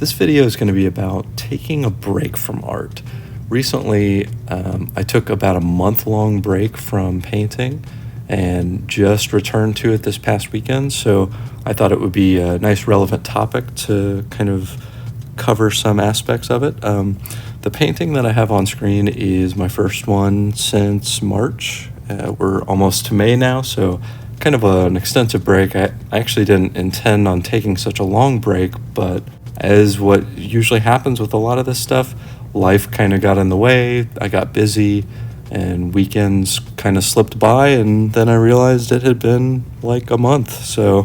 This video is going to be about taking a break from art. Recently, I took about a month-long break from painting and just returned to it this past weekend, so I thought it would be a nice relevant topic to kind of cover some aspects of it. The painting that I have on screen is my first one since March. We're almost to May now, so kind of an extensive break. I actually didn't intend on taking such a long break, but as what usually happens with a lot of this stuff, life kind of got in the way. I got busy and weekends kind of slipped by, and then I realized it had been like a month. So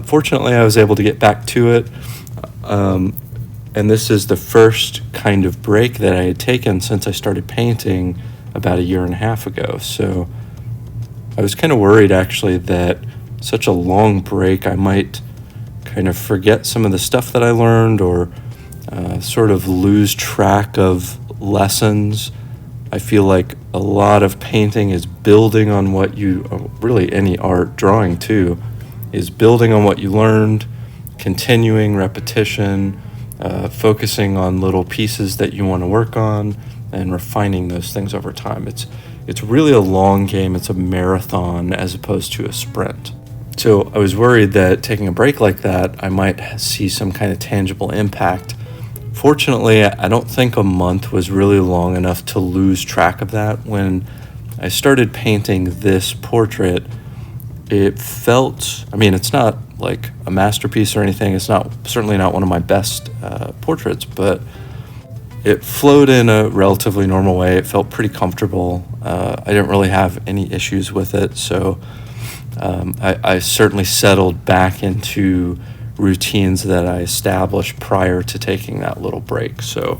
fortunately, I was able to get back to it. And this is the first kind of break that I had taken since I started painting about a year and a half ago. So I was kind of worried actually that such a long break, I might kind of forget some of the stuff that I learned or sort of lose track of lessons. I feel like a lot of painting is building on what you, really any art, drawing too, is building on what you learned, continuing repetition, focusing on little pieces that you want to work on, and refining those things over time. It's really a long game. It's a marathon as opposed to a sprint. So I was worried that taking a break like that, I might see some kind of tangible impact. Fortunately, I don't think a month was really long enough to lose track of that. When I started painting this portrait, it felt, it's not like a masterpiece or anything. It's certainly not one of my best portraits, but it flowed in a relatively normal way. It felt pretty comfortable. I didn't really have any issues with it, so I certainly settled back into routines that I established prior to taking that little break. So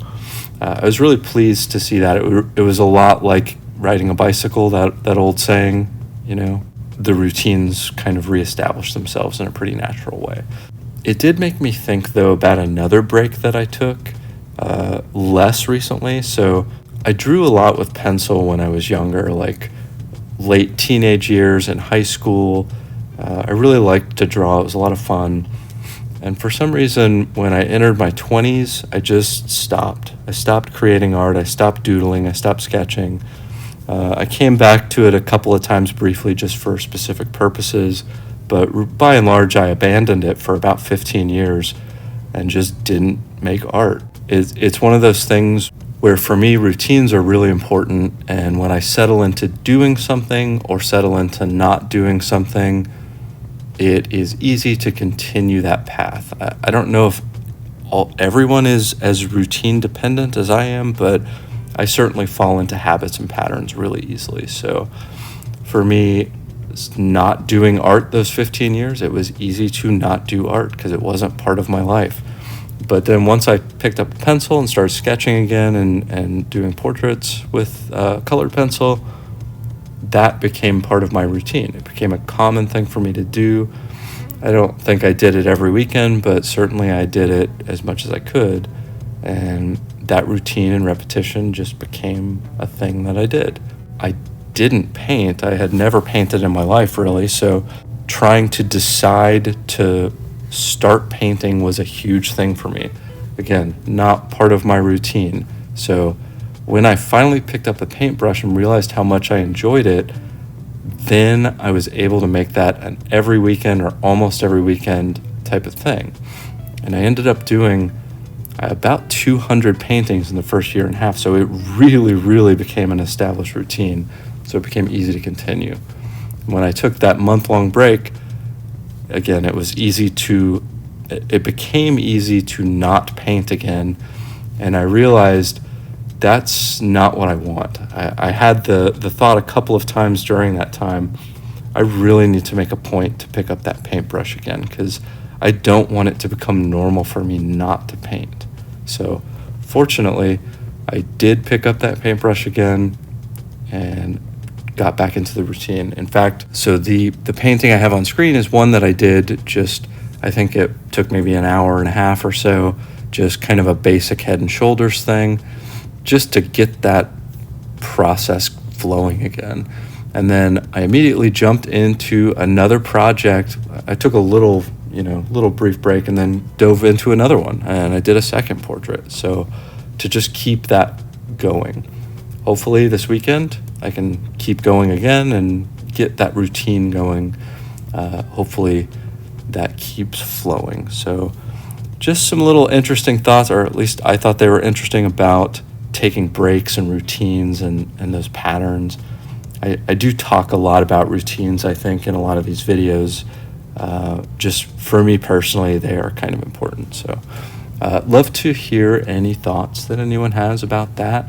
I was really pleased to see that. It was a lot like riding a bicycle, that old saying, the routines kind of reestablish themselves in a pretty natural way. It did make me think, though, about another break that I took less recently. So I drew a lot with pencil when I was younger, like late teenage years in high school. I really liked to draw. It was a lot of fun. And for some reason, when I entered my 20s, I just stopped. I stopped creating art. I stopped doodling. I stopped sketching. I came back to it a couple of times briefly just for specific purposes, but by and large, I abandoned it for about 15 years and just didn't make art. It's one of those things where, for me, routines are really important, and when I settle into doing something or settle into not doing something, it is easy to continue that path. I don't know if everyone is as routine dependent as I am, but I certainly fall into habits and patterns really easily. So for me, not doing art those 15 years, it was easy to not do art because it wasn't part of my life. But then once I picked up a pencil and started sketching again and doing portraits with colored pencil, that became part of my routine. It became a common thing for me to do. I don't think I did it every weekend, but certainly I did it as much as I could. And that routine and repetition just became a thing that I did. I didn't paint. I had never painted in my life, really. So trying to decide to start painting was a huge thing for me. Again, not part of my routine. So when I finally picked up a paintbrush and realized how much I enjoyed it, then I was able to make that an every weekend or almost every weekend type of thing. And I ended up doing about 200 paintings in the first year and a half, so it really, really became an established routine, so it became easy to continue. When I took that month-long break, again, it became easy to not paint again, and I realized that's not what I want. I had the thought a couple of times during that time, I really need to make a point to pick up that paintbrush again, because I don't want it to become normal for me not to paint. So fortunately, I did pick up that paintbrush again and got back into the routine. In fact, so the painting I have on screen is one that I did I think it took maybe an hour and a half or so, just kind of a basic head and shoulders thing, just to get that process flowing again. And then I immediately jumped into another project. I took a little little brief break and then dove into another one, and I did a second portrait. So to just keep that going. Hopefully this weekend I can keep going again and get that routine going. Hopefully that keeps flowing. So just some little interesting thoughts, or at least I thought they were interesting, about taking breaks and routines and those patterns. I do talk a lot about routines, I think, in a lot of these videos. Just for me personally, they are kind of important. So love to hear any thoughts that anyone has about that.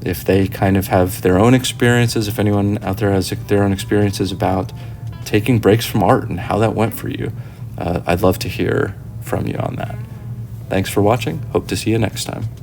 If they kind of have their own experiences, if anyone out there has their own experiences about taking breaks from art and how that went for you, I'd love to hear from you on that. Thanks for watching. Hope to see you next time.